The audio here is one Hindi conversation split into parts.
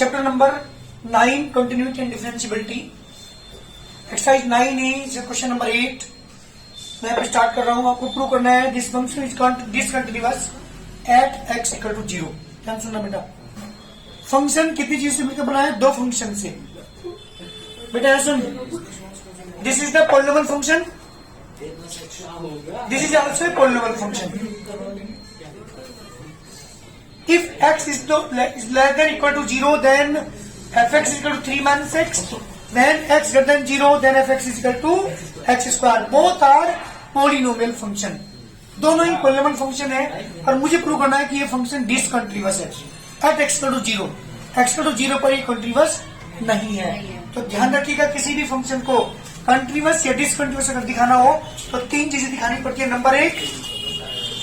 Chapter number 9 continuity and differentiability exercise 9 is question number 8। मैं यहाँ पे स्टार्ट कर रहा हूँ। आपको प्रूव करना है this function is discontinuous at x equal to 0। ध्यान सुनना बेटा, फंक्शन कितनी चीज से मिलकर बना है? दो फंक्शन से। बेटा सुन, this is the polynomial function, this is also a polynomial function. If x is less than equal to 0, then fx is equal to 3 minus x. Then x greater than 0, then fx is equal to x square. Both are polynomial function. दोनों ही polynomial function है और मुझे प्रूव करना है कि ये फंक्शन डिसकंटिन्यूअस है at x equal to 0. x equal to 0 पर ये कंटिन्यूअस नहीं है। तो ध्यान रखिएगा, किसी भी फंक्शन को कंटिन्यूअस या डिसकंटिन्यूअस अगर दिखाना हो तो तीन चीजें दिखानी पड़ती है। नंबर एक,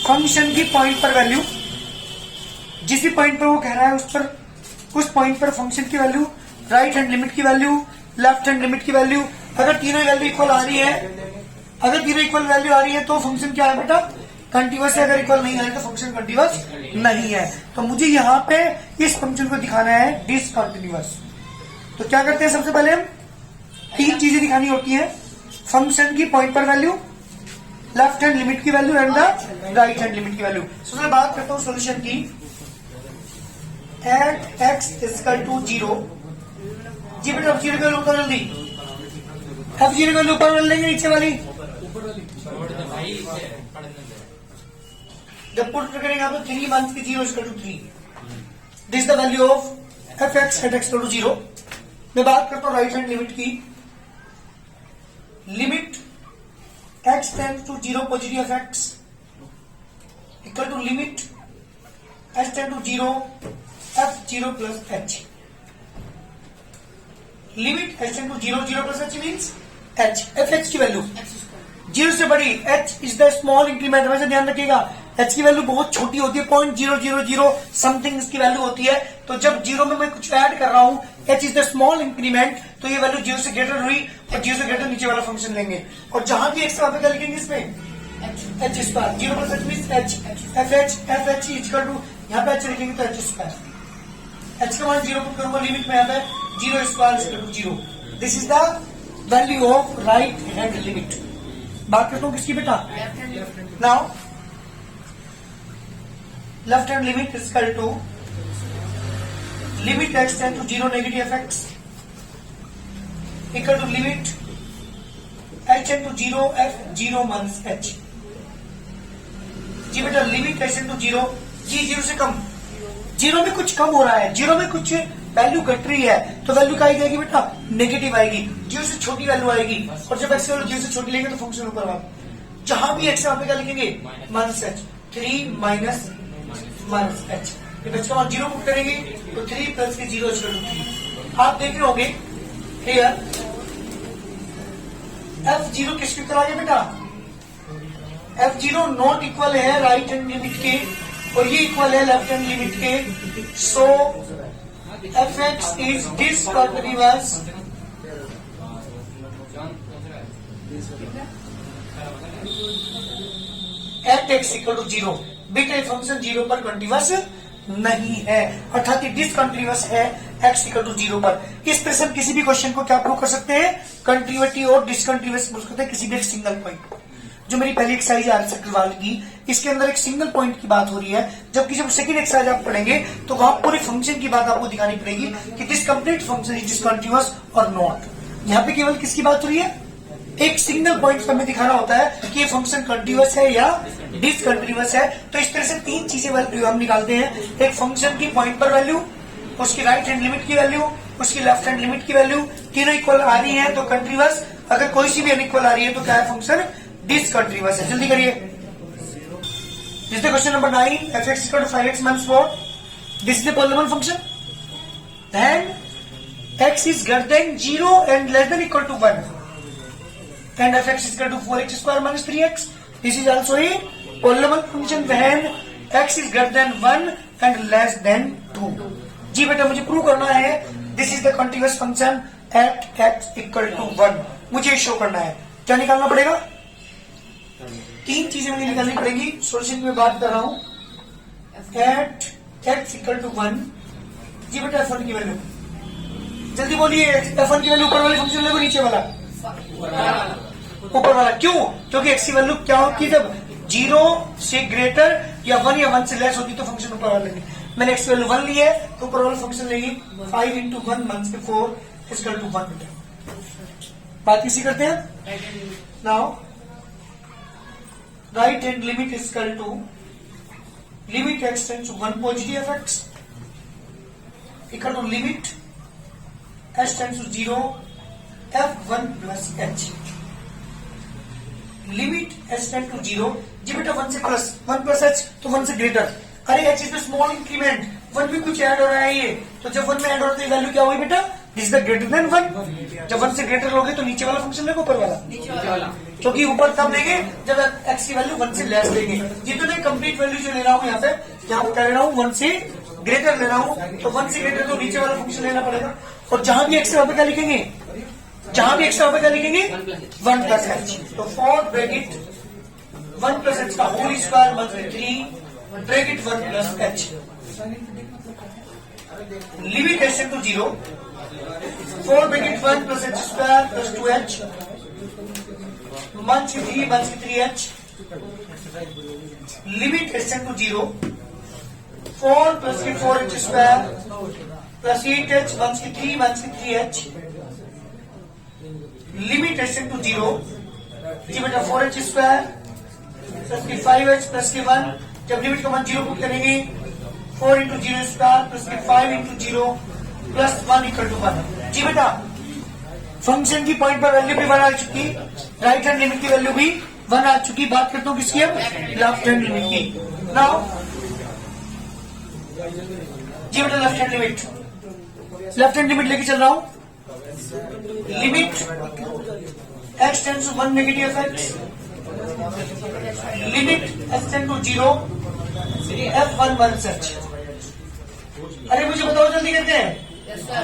फंक्शन की पॉइंट पर वैल्यू, जिस भी पॉइंट पर वो कह रहा है उस पॉइंट पर फंक्शन की वैल्यू, राइट हैंड लिमिट की वैल्यू, लेफ्ट हैंड लिमिट की वैल्यू। अगर तीनों वैल्यू इक्वल आ रही है, अगर तीनों इक्वल वैल्यू आ रही है तो फंक्शन क्या है बेटा? कंटिन्यूअस है। अगर इक्वल नहीं आ रही तो फंक्शन कंटिन्यूअस नहीं है। तो मुझे यहाँ पे इस फंक्शन को दिखाना है डिसकंटिन्यूअस। तो क्या करते हैं, सबसे पहले हम तीन चीजें दिखानी होती है। फंक्शन की पॉइंट पर वैल्यू, लेफ्ट हैंड लिमिट की value and the right hand limit की वैल्यू। सबसे मैं बात करता हूँ सोल्यूशन की। At x equal to 0। जी बेटा F0 की वैल्यू ऊपर जल्दी, F0 की वैल्यू ऊपर डाल लेंगे, नीचे वाली जब पुट करेंगे आप 3 मंथ की 0 equal to 3। This the value of f x at x equal to 0। मैं बात करता हूँ राइट हैंड लिमिट की। Limit x tends to 0 positive f x equal to limit h tend to 0 f0 plus h। Limit h tend to 0 0 plus h means h। fh की वैल्यू 0 से बड़ी, h is the small increment. हमेशा ध्यान रखिएगा, h की वैल्यू बहुत छोटी होती है, 0.000 समथिंग इसकी वैल्यू होती है। तो जब 0 में मैं कुछ ऐड कर रहा हूं, h is the small increment, तो ये वैल्यू 0 से ग्रेटर हुई और 0 से ग्रेटर नीचे वाला फंक्शन लेंगे। और जहां भी x वहां पे क्या लिखेंगे इसमें? h square. 0 plus h means h। fh equal to, यहाँ पे h लिखेंगे तो h स्क्वायर। h का मान 0 पुट करूंगा लिमिट में, यहाँ पे 0 square equal to 0। This is the value of right hand limit. बात करता हूँ किसकी बेटा? Now left hand limit equal to limit x tend to 0 negative f x equal to limit h tend to 0 f0 minus h। जी बेटा लिमिट h टेंड टू 0, जी 0 से कम, 0 में कुछ कम हो रहा है, 0 में कुछ वैल्यू घट रही है, तो वैल्यू क्या आएगी बेटा? नेगेटिव आएगी। 0 से छोटी वैल्यू आएगी, और जब x वैल्यू 0 से छोटी लेंगे तो फंक्शन ऊपर आएगा। जहां भी x वहां पे क्या लिखेंगे? Minus h। 3 minus h। जब x का मान 0 पुट करेंगे तो 3 प्लस के 0 इक्वल टू 3। आप देख रहे होंगे हियर f0 किसके ऊपर आ गया बेटा? f0 नॉट इक्वल है राइट हैंड लिमिट के और ये इक्वल है लेफ्ट हैंड लिमिट के। So fx is discontinuous at x equal to 0। बेटा फंक्शन 0 पर कंटिन्यूअस नहीं है, अर्थात डिसकंटिन्यूअस है x इक्वल टू 0 पर। इस तरह से हम किसी भी क्वेश्चन को क्या प्रूव कर सकते हैं? कंटिन्यूटी और डिसकंटिन्यूअस प्रूव करते हैं किसी भी एक सिंगल पॉइंट। जो मेरी पहली एक्सरसाइज है आर चक्रवाल की, इसके अंदर एक सिंगल पॉइंट की बात हो रही है, जबकि जब सेकंड एक्सरसाइज आप पढ़ेंगे तो वहां पूरे फंक्शन की बात आपको दिखानी पड़ेगी कि this complete function is discontinuous और नॉट। यहाँ पे केवल किसकी बात हो रही है? एक सिंगल पॉइंट पर हमें दिखाना होता है कि ये फंक्शन कंटिन्यूअस है या डिसकंटिन्यूअस है। तो इस तरह से तीन चीजें हम निकालते हैं। एक फंक्शन की पॉइंट पर वैल्यू, उसकी राइट हैंड लिमिट की वैल्यू, उसकी लेफ्ट हैंड लिमिट की वैल्यू। तीनों इक्वल आ रही है तो कंटिन्यूअस, अगर कोई सी भी अनइक्वल आ रही है तो क्या है? फंक्शन डिसकंटिन्यूअस है। जल्दी करिए। This the question number 9, fx equal to 5x minus 4। This is the polynomial function. Then x is greater than 0 and less than equal to 1 and fx is equal to 4x square minus 3x. This is also a polynomial function when x is greater than 1 and less than 2. जी बेटा मुझे प्रूव करना है this is the continuous function at x equal to 1। मुझे शो करना है। क्या निकालना पड़ेगा? तीन चीजें मुझे निकालनी पड़ेगी। सोल्यूशन में बात कर रहा हूं। at x equal to 1 जी बेटा F1 की वैल्यू जल्दी बोलिए। F1 की वैल्यू ऊपर वाले फंक्शन ले नीचे वाला? ऊपर वाला। क्यों? क्योंकि x की वैल्यू क्या होती है जब 0 से ग्रेटर या 1 या 1 से लेस होती तो फंक्शन ऊपर वाला लेंगे। मैंने x की वैल्यू 1 ली है तो ऊपर वाला फंक्शन लेंगे 5 into 1 1 से 4 इक्वल टू 1 बेटा। बात किसी करते हैं now. Right hand limit is equal to limit x tends to 1 positive f x equal to limit h tends to 0 f1 plus h। Limit h tend to 0 जी बेटा 1 से प्लस 1 प्लस h तो 1 से ग्रेटर। अरे h is the small increment, 1 भी कुछ ऐड हो रहा है ये, तो जब 1 में ऐड हो रहा है वैल्यू क्या होगी बेटा? This is the greater than 1। जब 1 से ग्रेटर लोगे तो नीचे वाला फंक्शन लेगा ऊपर वाला? क्योंकि ऊपर तब लेंगे जब x की वैल्यू 1 से लेस लेंगे। ये तो नहीं कंप्लीट वैल्यू जो ले रहा हूँ यहाँ पे क्या ले रहा हूँ 1 से ग्रेटर ले रहा हूँ, तो 1 से ग्रेटर तो नीचे वाला फंक्शन लेना पड़ेगा। और जहां भी x है वहां पे क्या लिखेंगे? जहां भी x है वहां पे क्या लिखेंगे? 1 प्लस h। तो फॉर ब्रैकेट 1 प्लस h का whole square multiply 3 bracket 1 plus h। Limit h to 0 4 bracket 1 plus h square plus 2h 1 से 3 1 से 3h। Limit h to 0 4 plus 4h square plus 8h 1 से 3 1 से 3h। लिमिट h टू 0 जी बेटा 4h स्क्वायर प्लस की 5h प्लस की 1। जब लिमिट का मान 0 पुट करेंगे 4 इंटू 0 स्क्वायर प्लस की 5 इंटू 0 प्लस 1 इक्वल टू 1। जी बेटा फंक्शन की पॉइंट पर वैल्यू भी 1 आ चुकी, राइट हैंड लिमिट की वैल्यू भी 1 आ चुकी। बात करता हूं किसकी? अब लेफ्ट हैंड लिमिट की। नाउ जी बेटा लेफ्ट हैंड लिमिट लेके चल रहा हूं। Limit x tends to 1 negative f(x), limit x tends to 0 f1 1 such. अरे मुझे बताओ जल्दी करते हैं।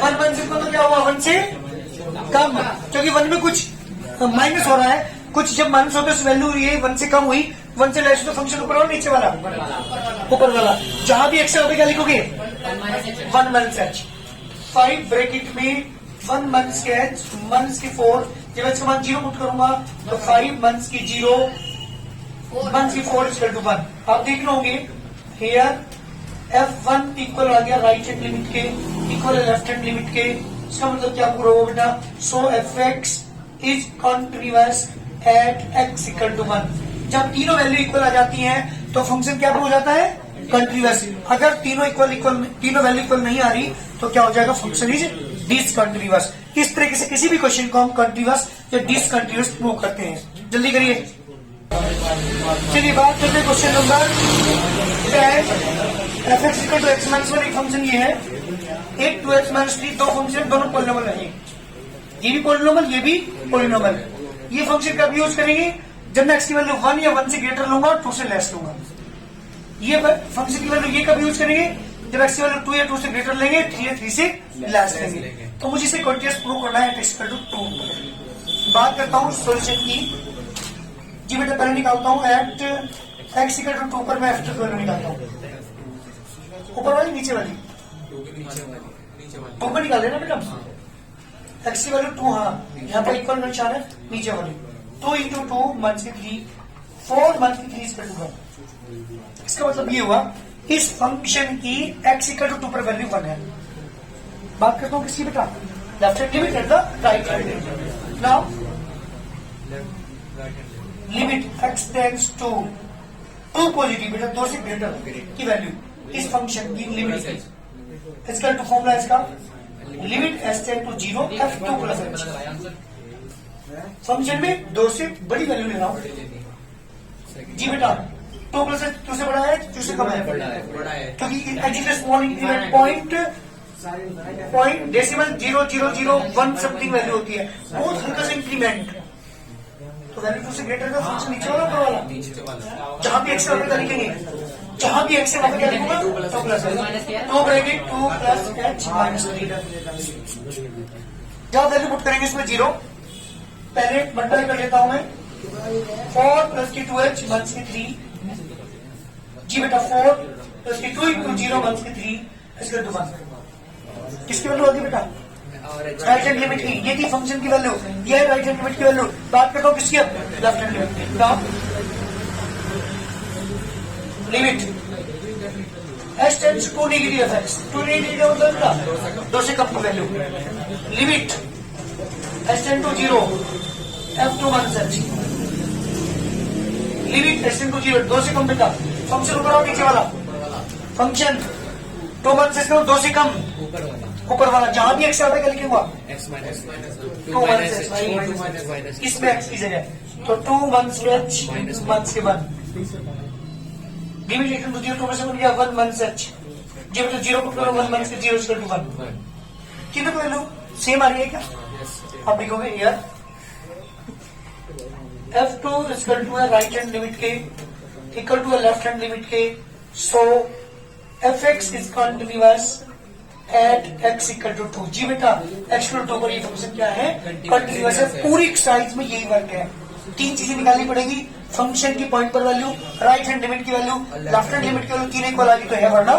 1 1 से तो क्या हुआ? 1 से कम, क्योंकि 1 में कुछ माइनस हो रहा है, कुछ जब माइनस होता है उस वैल्यू ये 1 से कम हुई, 1 से लेस तो फंक्शन ऊपर वाला नीचे वाला? ऊपर वाला। जहां भी x है वहां पे क्या लिखोगे? 1 1 सच। 5 ब्रैकेट में 1 मंथ्स के h 1 की 4, जब h का मान 0 पुट करूंगा तो 5 मंथ्स की 0 1 की 4 इक्वल टू 1। आप देख रहे होंगे हियर f1 इक्वल आ गया राइट हैंड लिमिट के, इक्वल लेफ्ट हैंड लिमिट के। इसका मतलब क्या पूरा होगा बेटा? So f(x) is continuous at x equal to 1। जब तीनों वैल्यू इक्वल आ जाती हैं तो फंक्शन क्या हो जाता है? कंटिन्यूअस। अगर तीनों वैल्यू इक्वल नहीं आ रही तो क्या हो जाएगा? Function is discontinuous. इस तरीके से किसी भी क्वेश्चन को हम कंटिन्यूअस या डिसकंटिन्यूअस प्रूव करते हैं। जल्दी करिए। चलिए बात करते हैं question number 10। f(x) equal to x minus 1 एक फंक्शन ये है, एक 2x माइनस 3 दो फंक्शन दोनों पॉलिनोमियल है। ये भी पॉलिनोमियल ये भी पॉलिनोमियल। ये फंक्शन कब यूज करेंगे? जब मैं x की वैल्यू 1 या 1 से ग्रेटर लूंगा और 2 से लेस लूंगा। ये फंक्शन की वैल्यू ये कब यूज करेंगे? जब x की वैल्यू 2 या 2 से ग्रेटर लेंगे, 3 या 3 से लेस लेंगे। तो मुझे इसे कंटीन्यूअस प्रूव करना है x इक्वल टू 2। बात करता हूँ सॉल्यूशन की। जी बेटा पहले निकालता हूँ एट x इक्वल टू 2 पर मैं f की वैल्यू निकालता हूँ। ऊपर वाली नीचे वाली? 2 पर निकाल देना बेटा। x की वैल्यू 2, हाँ यहाँ पर इक्वल निशान है, नीचे वाली 2 इंटू 2 1 से 3 4 1 से 3 इक्वल टू 1। इसका मतलब ये हुआ इस फंक्शन की x इक्वल टू 2 पर वैल्यू 1 है। बात करता हूँ किसकी बेटा? Left hand limit at the right hand. Now limit x tends to 2 positive बेटा 2 से ग्रेटर की वैल्यू इस फंक्शन की लिमिट इसका टू फॉर्मूला इसका limit s tend to 0 f2 plus h। Function में 2 से बड़ी वैल्यू ले रहा हूं। जी बेटा 2 प्लस h 2 से बड़ा है, 2 से कम है, क्योंकि h is small increment point decimal 0.001 something value होती है, बहुत हल्का सा इंक्रीमेंट। तो वैल्यू 2 से ग्रेटर का फंक्शन नीचे वाला ऊपर वाला? जहां भी x है लिखेंगे, जहां भी x है वहां क्या लिखूंगा? 2 plus h 2 plus h minus 3। जब वैल्यू पुट करेंगे इसमें 0, पहले मल्टीप्लाई कर लेता हूं मैं 4 प्लस की 2h 1 से 3। जी बेटा 4 प्लस की 2 इंटू 0 1 से 3 इसका 1। किसकी वैल्यू होगी बेटा? राइट हैंड लिमिट की। ये थी फंक्शन की वैल्यू, ये है राइट हैंड लिमिट की वैल्यू। बात करता हूँ किसकी? लेफ्ट हैंड लिमिट की। बताओ limit h tends to negative f x, to negative मतलब क्या? 2 से कम की value. Limit h tend to 0 f two 1 such. Limit h tend to 0 2 से कम बेटा। फंक्शन ऊपर और नीचे वाला फंक्शन 2 1 से 2 से कम ऊपर वाला, जहां भी एक्स आता है क्या लिखेंगे? x माइनस 2 1 से इसमें एक्स की जगह तो 2 1 से h 1 से 1। लिमिट एच टेंड टू 0 2 से बन गया 1 1 से h। जब तो 0 को 1 1 से 0 इक्वल टू 1। कितने वैल्यू सेम आ रही है क्या? आप लिखोगे यार f2 इक्वल टू है राइट हैंड लिमिट के इक्वल टू है लेफ्ट हैंड लिमिट के। So fx is continuous at x equal to 2। जी बेटा x इक्वल टू पर ये फंक्शन क्या है? कंटीन्यूअस है। पूरी एक्सरसाइज में यही वर्क है। 3 चीजें निकालनी पड़ेगी, फंक्शन की पॉइंट पर वैल्यू, राइट हैंड लिमिट की वैल्यू, लेफ्ट हैंड लिमिट की वैल्यू। 3 इक्वल आ गई तो है, वरना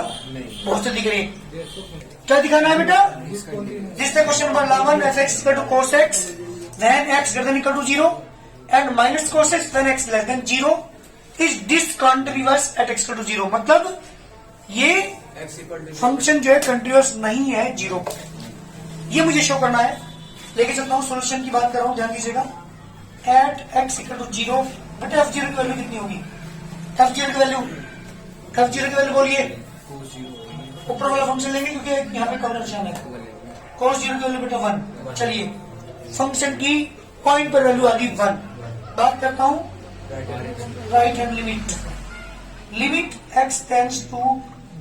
बहुत जल्दी करिए। क्या दिखाना है बेटा? This question number 11 fx equal to cos x when x greater than equal to 0 and minus cos x when x less than 0 is discontinuous at x equal to 0। मतलब ये फंक्शन जो है कंटिन्यूअस नहीं है 0 पर, ये मुझे शो करना है। लेके चलता हूँ, सोल्यूशन की बात कर रहा हूँ, ध्यान दीजिएगा। एट x इक्वल टू 0 बेटा f0 की वैल्यू कितनी होगी? f0 की वैल्यू बोलिए। ऊपर वाला फंक्शन लेंगे क्योंकि यहाँ पे कम निशान है। cos 0 की वैल्यू बेटा 1। चलिए फंक्शन की पॉइंट पर वैल्यू आ गई 1। बात करता हूँ right hand limit. Limit x tends to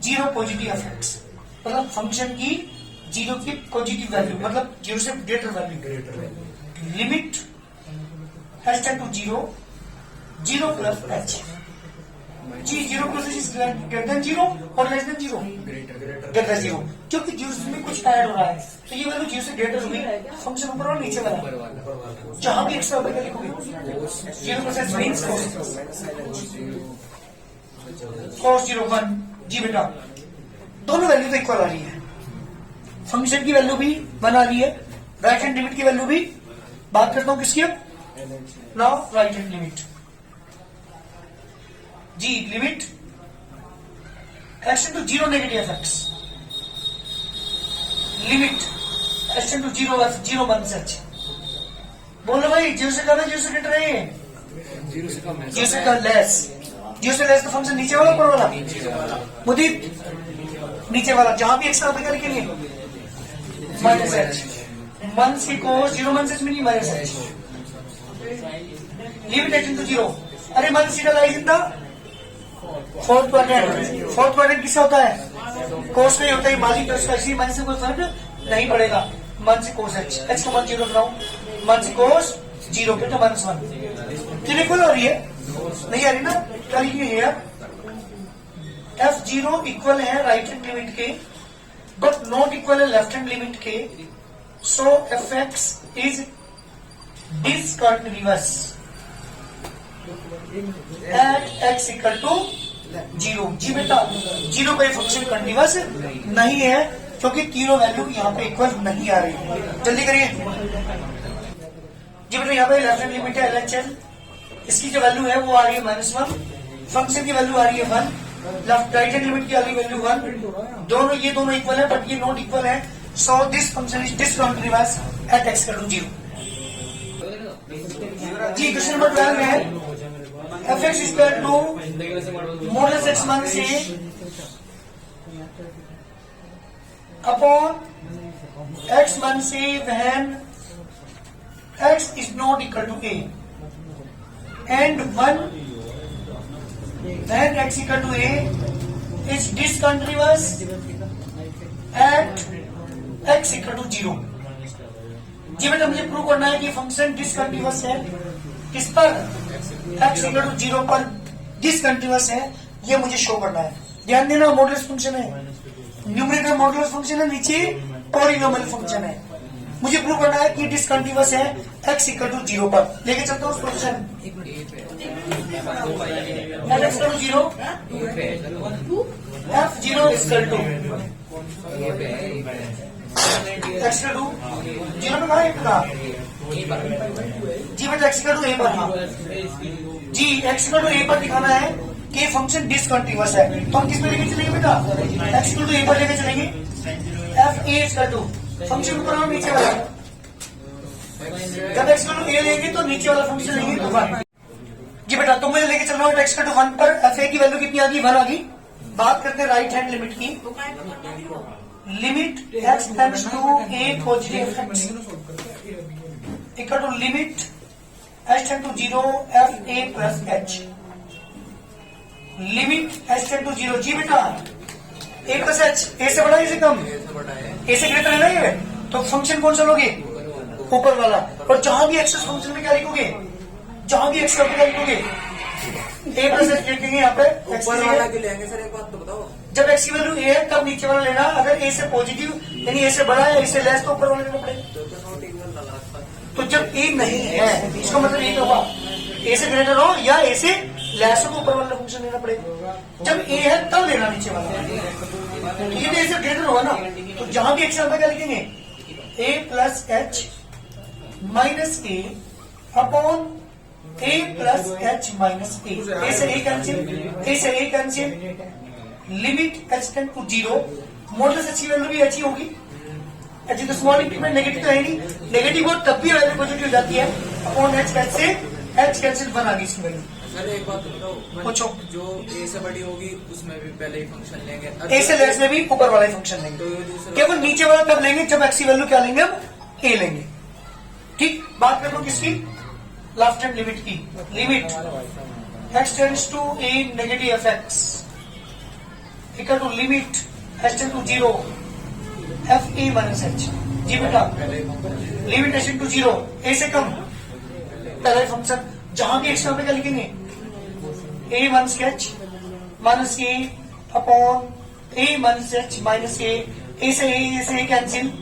0 positive f x, मतलब फंक्शन की 0 की पॉजिटिव वैल्यू, मतलब 0 से greater value. Limit h tend to 0 plus h। जी 0 plus h is greater than 0 और लेस देन 0? ग्रेटर 0, क्योंकि 0 में कुछ ऐड हो रहा है तो ये वैल्यू 0 से ग्रेटर हुई। फंक्शन ऊपर और नीचे वाला, जहां भी एक्स्ट्रा होगा लिखोगे 0 प्लस h मींस cos 0 1। जी बेटा दोनों वैल्यू तो इक्वल आ रही है, फंक्शन की वैल्यू भी 1 आ रही है, राइट हैंड लिमिट की वैल्यू भी। बात करता हूं किसकी अब? Now right hand limit. जी limit x to 0 negative f x. Limit x to 0 1 से h। बोलो भाई 0 से कम है 0 से ग्रेटर है? 0 से कम है, 0 से कम लेस। 0 से लेस का फंक्शन नीचे वाला ऊपर वाला? मुदीर नीचे वाला, जहां भी एक्स्ट्रा होगा लिखेंगे माइनस h। 1 से cos 0 1 से minus h। Limit x to 0। अरे मन सीधा lies in the fourth quadrant. Fourth quadrant किससे होता है? कोस में होता है। मालिक तो इसका इसी मन से कोई फर्क नहीं पड़ेगा। मन से कोस h को 1 0 बनाओ, मन से कोस 0 बेटा -1। कितनी इक्वल हो रही है? नहीं आ रही ना? क्या लिखिए यार? f0 इक्वल है राइट हैंड लिमिट के बट नॉट इक्वल है लेफ्ट हैंड लिमिट के। So fx is discontinuous at x equal to 0। जी बेटा 0 का फंक्शन कंटिन्यूअस नहीं है क्योंकि तीनों वैल्यू यहाँ पे इक्वल नहीं आ रही है। जल्दी करिए जी बेटा। यहाँ पे लेफ्ट हैंड लिमिट है LHL, इसकी जो वैल्यू है वो आ रही है -1, फंक्शन की वैल्यू आ रही है 1, लेफ्ट राइट हैंड लिमिट की आ रही वैल्यू 1। दोनों ये दोनों इक्वल है बट ये नॉट इक्वल है। So this function is discontinuous at x equal to 0। जी क्वेश्चन नंबर 12 में है fx equal to modulus x मान से अपॉन x मान से when x is not equal to a and 1 when x equal to a is discontinuous at x equal to 0। जी बेटा मुझे प्रूव करना है कि फंक्शन डिसकंटिन्यूअस है किस पर? x इक्वल टू 0 पर डिसकंटिन्यूअस है, ये मुझे शो करना है। ध्यान देना मॉडुलस फंक्शन है, न्यूमरेटर मॉडुलस फंक्शन है, नीचे पॉलीनोमियल फंक्शन है। मुझे प्रूव करना है कि डिसकंटिन्यूअस है x इक्वल टू 0 पर। लेके चलता हूँ solution. x equal to 0 f0 equal to x का 2 जीरो में कहा है कहा जी बेटा एक्स का 2 ए पर हाँ जी एक्स का 2 ए पर दिखाना है कि फंक्शन डिसकंटिन्यूअस है तो हम किस पे लेके चलेंगे बेटा एक्स का 2 ए पर लेके चलेंगे एफ ए का 2 फंक्शन ऊपर और नीचे वाला जब एक्स का 2 ए लेंगे तो नीचे वाला फंक्शन लेंगे तो 1 जी बेटा तो मुझे लेके चल रहा हूँ एक्स का 2 1 पर एफ ए की वैल्यू कितनी आ गई 1 आ गई बात करते हैं राइट हैंड लिमिट की limit x tends to a positive x equal to limit h tend to 0 f a plus h limit h tend to 0 जी बेटा ए प्लस एच ए से बड़ा ए से कम ए से ग्रेटर है ना ये तो फंक्शन कौन सा लोगे ऊपर वाला और जहां भी एक्स फंक्शन में क्या लिखोगे जहां भी एक्स क्या लिखोगे ए प्लस एच लिखेंगे यहाँ पे ऊपर वाला क्यों लेंगे सर एक बात तो बताओ जब एक्स की वैल्यू ए है तब नीचे वाला लेना अगर ए से पॉजिटिव यानी ए से बड़ा है ए से लेस तो ऊपर वाले लेना पड़ेगा तो जब ए नहीं है इसका मतलब ये होगा ए से ग्रेटर हो या ए से लेस हो तो ऊपर वाला फंक्शन लेना पड़ेगा जब ए है तब लेना नीचे वाला ये ए से ग्रेटर होगा ना तो जहां भी एक्स आता क्या लिखेंगे a plus h minus a upon a plus h minus a से a cancel limit h tend to 0 modulus h की वैल्यू भी एच ही होगी एच तो स्मॉल इंक्रीमेंट नेगेटिव तो है नहीं नेगेटिव हो तब भी वैल्यू पॉजिटिव हो जाती है अपॉन एच से एच कैंसिल 1 आ गई इसकी वैल्यू सर एक बात तो बताओ पूछो जो ए से बड़ी होगी उसमें भी पहले ही फंक्शन लेंगे ए से लेस में भी ऊपर वाला फंक्शन लेंगे तो ये दूसरा केवल नीचे वाला तब लेंगे जब एक्स की वैल्यू क्या लेंगे हम ए लेंगे ठीक बात कर लो किसकी लेफ्ट हैंड लिमिट की limit x tends to a negative f x equal to limit h tend to 0 f a minus h जी बेटा limit h tend to 0 a से कम पहला फंक्शन जहां भी एक्स पे क्या लिखेंगे a minus h minus a upon a minus h minus a से cancel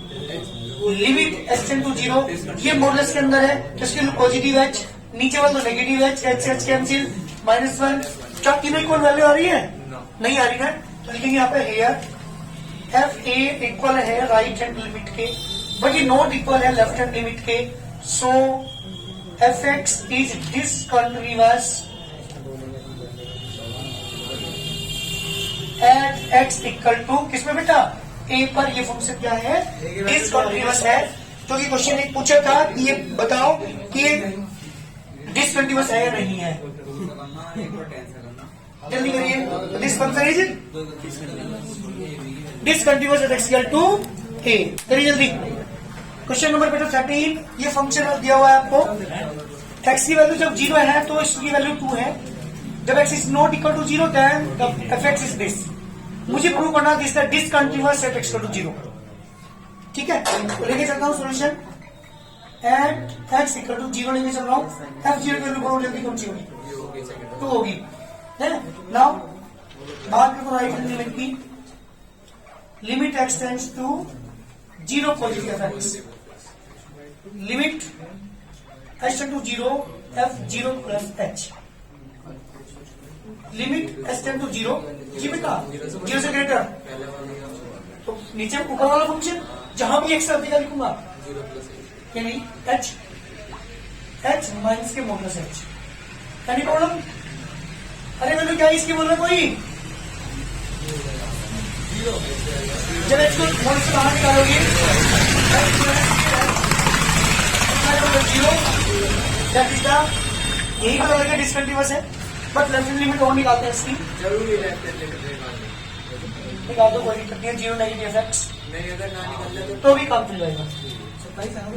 limit h tend to 0 ये मॉडुलस के अंदर है तो इसके लिए पॉजिटिव एच नीचे वाला तो नेगेटिव एच एच कैंसिल -1 क्या तीनों इक्वल वैल्यू आ रही है नहीं आ रही है तो लिखेंगे यहाँ पे हेयर एफ ए इक्वल है राइट हैंड लिमिट के बट ये नॉट इक्वल है लेफ्ट हैंड लिमिट के so f x is discontinuous at x equal to किसमें बेटा ए पर ये फंक्शन क्या है डिसकंटिन्यूअस है क्योंकि क्वेश्चन एक पूछा था कि ये बताओ कि ये डिसकंटिन्यूअस है या नहीं है जल्दी करिए this function is discontinuous at x equal to a करिए जल्दी क्वेश्चन नंबर बेटा 13 ये फंक्शन दिया हुआ है आपको एक्स की वैल्यू जब 0 है तो इसकी वैल्यू 2 है जब x is not equal to 0 then f x is this मुझे प्रूव करना this discontinuous at x equal to 0 ठीक है तो लेके चलता हूँ solution at x equal to 0 लेके चल रहा हूँ एफ 0 की वैल्यू बहुत जल्दी कौन सी होगी 2 होगी है नाउ बात करते राइट हैंड लिमिट की limit x tends to 0 positive f x limit h tend to 0 f 0 plus h limit h tend to 0 जी बेटा 0 से ग्रेटर तो नीचे ऊपर वाला फंक्शन जहां भी एक्स अधिका लिखूंगा यानी एच माइनस के मॉडुलस एच एनी प्रॉब्लम अरे वैल्यू क्या है इसकी बोल रहे कोई जब एक्स को मॉडुलस से बाहर निकालोगे 0 दैट इज द यही वाला का डिसकंटिन्यूअस है बट लेफ्ट हैंड लिमिट और निकालते हैं इसकी जरूरी लेफ्ट हैंड लिमिट निकाल दो कोई दिक्कत नहीं है 0 नेगेटिव एफ एक्स नहीं अगर ना निकल जाए तो भी काम चल जाएगा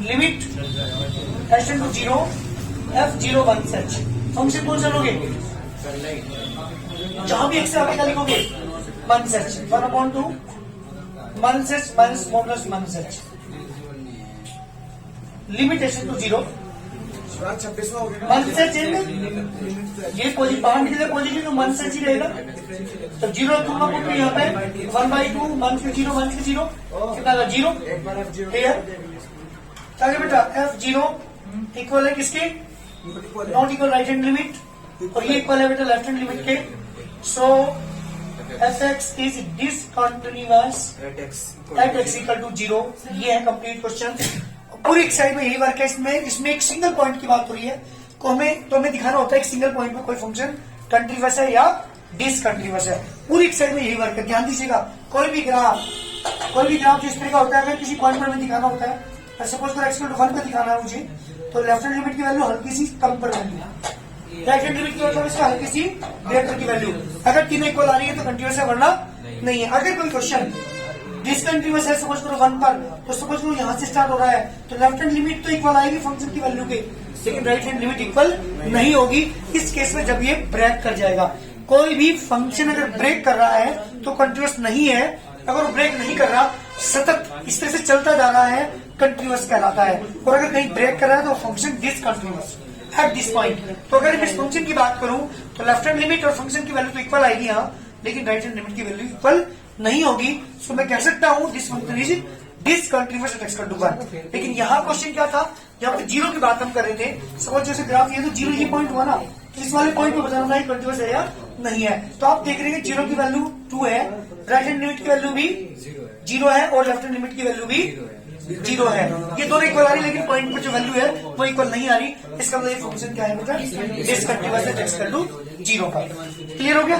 limit h tend to 0 f 0 1 h function कौन सा लोगे जहां भी एक्स से आगे क्या लिखोगे 1 h 1/2 1 h minus modulus 1 h limit h tend to 0 1 h ये बाहर निकले पॉजिटिव तो 1 एच ही रहेगा तो 0 दूंगा पुट यहाँ पे 1/2 1 के 0 1 के 0 कितना 0 क्लियर आगे बेटा एफ 0 इक्वल है किसके not equal right hand limit और ये इक्वल है बेटा लेफ्ट हैंड लिमिट के so f x is discontinuous at x at x equal to 0। ये है कंप्लीट क्वेश्चन। पूरी एक साइड में यही वर्क है। इसमें एक सिंगल पॉइंट की बात हो रही है तो हमें दिखाना होता है एक सिंगल पॉइंट में कोई फंक्शन कंटिन्यूअस है या डिसकंटिन्यूअस है। पूरी एक साइड में यही वर्क है। ध्यान दीजिएगा, कोई भी ग्राफ जो इस तरह का होता है, अगर किसी पॉइंट पर हमें दिखाना होता है, सपोज कर एक्स इक्वल टू 1 पे दिखाना है मुझे, तो लेफ्ट हैंड लिमिट की वैल्यू हल्की सी कम पर वैल्यू, राइट हैंड लिमिट की वैल्यू इसका हल्की सी ग्रेटर की वैल्यू। अगर तीनों इक्वल आ रही है तो कंटिन्यूअस है, वरना नहीं है। अगर कोई क्वेश्चन डिसकंटिन्यूअस है सपोज करो 1 पर, तो सपोज करो यहाँ से स्टार्ट हो रहा है, तो लेफ्ट हैंड लिमिट तो इक्वल आएगी फंक्शन की वैल्यू के, लेकिन राइट हैंड लिमिट इक्वल नहीं होगी। इस केस में जब ये ब्रेक कर जाएगा, कोई भी फंक्शन अगर ब्रेक कर रहा है तो कंटिन्यूअस नहीं है। अगर वो ब्रेक नहीं कर रहा, सतत इस तरह से चलता जा रहा है, कंटिन्यूअस कहलाता है। और अगर कहीं ब्रेक कर रहा है तो function discontinuous at this point. तो अगर मैं इस फंक्शन की बात करूं तो लेफ्ट हैंड लिमिट और फंक्शन की वैल्यू तो इक्वल आएगी यहाँ, लेकिन राइट हैंड लिमिट की वैल्यू इक्वल नहीं होगी। सो मैं कह सकता हूं this function is discontinuous at x equal to 1। लेकिन यहाँ क्वेश्चन क्या था, जब जीरो की बात हम कर रहे थे, सपोज जैसे ग्राफ ये तो जीरो ये पॉइंट हुआ ना, इस वाले पॉइंट पे बताना है कंटिन्यूअस है या नहीं है। तो आप देख रहे हैं जीरो की वैल्यू 2 है, राइट हैंड लिमिट की वैल्यू भी 0 है और लेफ्ट हैंड लिमिट की वैल्यू भी 0 है। ये दोनों इक्वल आ रही है, लेकिन पॉइंट पर जो वैल्यू है वो इक्वल नहीं आ रही। इसका मतलब ये फंक्शन क्या है, मतलब discontinuous at x equal to 0 का। क्लियर हो गया।